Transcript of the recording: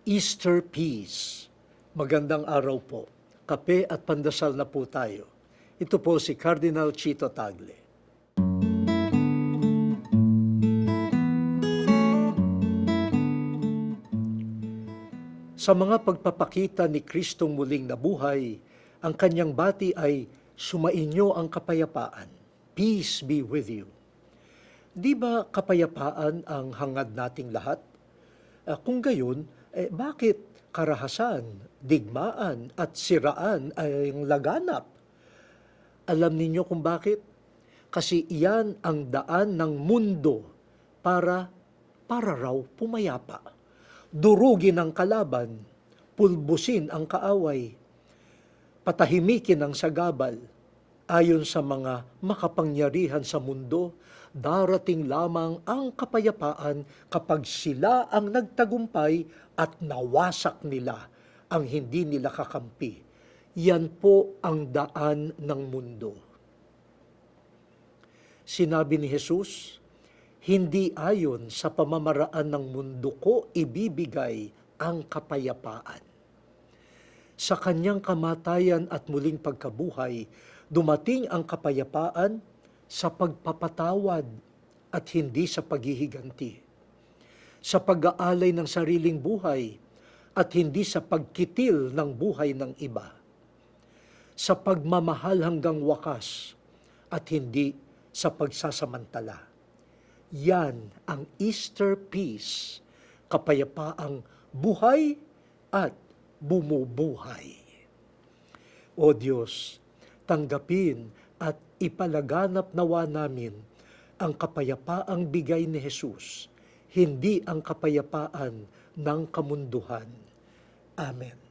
Easter Peace. Magandang araw po. Kape at pandasal na po tayo. Ito po si Cardinal Chito Tagle. Sa mga pagpapakita ni Kristong muling nabuhay, ang kanyang bati ay sumainyo ang kapayapaan. Peace be with you. Di ba kapayapaan ang hangad nating lahat? Kung gayon, bakit karahasan, digmaan at siraan ay laganap? Alam ninyo kung bakit? Kasi iyan ang daan ng mundo para raw pumayapa. Durugin ang kalaban, pulbusin ang kaaway, patahimikin ang sagabal. Ayon sa mga makapangyarihan sa mundo, darating lamang ang kapayapaan kapag sila ang nagtagumpay at nawasak nila ang hindi nila kakampi. Yan po ang daan ng mundo. Sinabi ni Jesus, hindi ayon sa pamamaraan ng mundo ko ibibigay ang kapayapaan. Sa kanyang kamatayan at muling pagkabuhay, dumating ang kapayapaan sa pagpapatawad at hindi sa paghihiganti, sa pag-aalay ng sariling buhay at hindi sa pagkitil ng buhay ng iba, sa pagmamahal hanggang wakas at hindi sa pagsasamantala. Yan ang Easter Peace, kapayapaang buhay at bumubuhay. O Diyos, tanggapin at ipalaganap nawa namin ang kapayapaang bigay ni Jesus, hindi ang kapayapaan ng kamunduhan. Amen.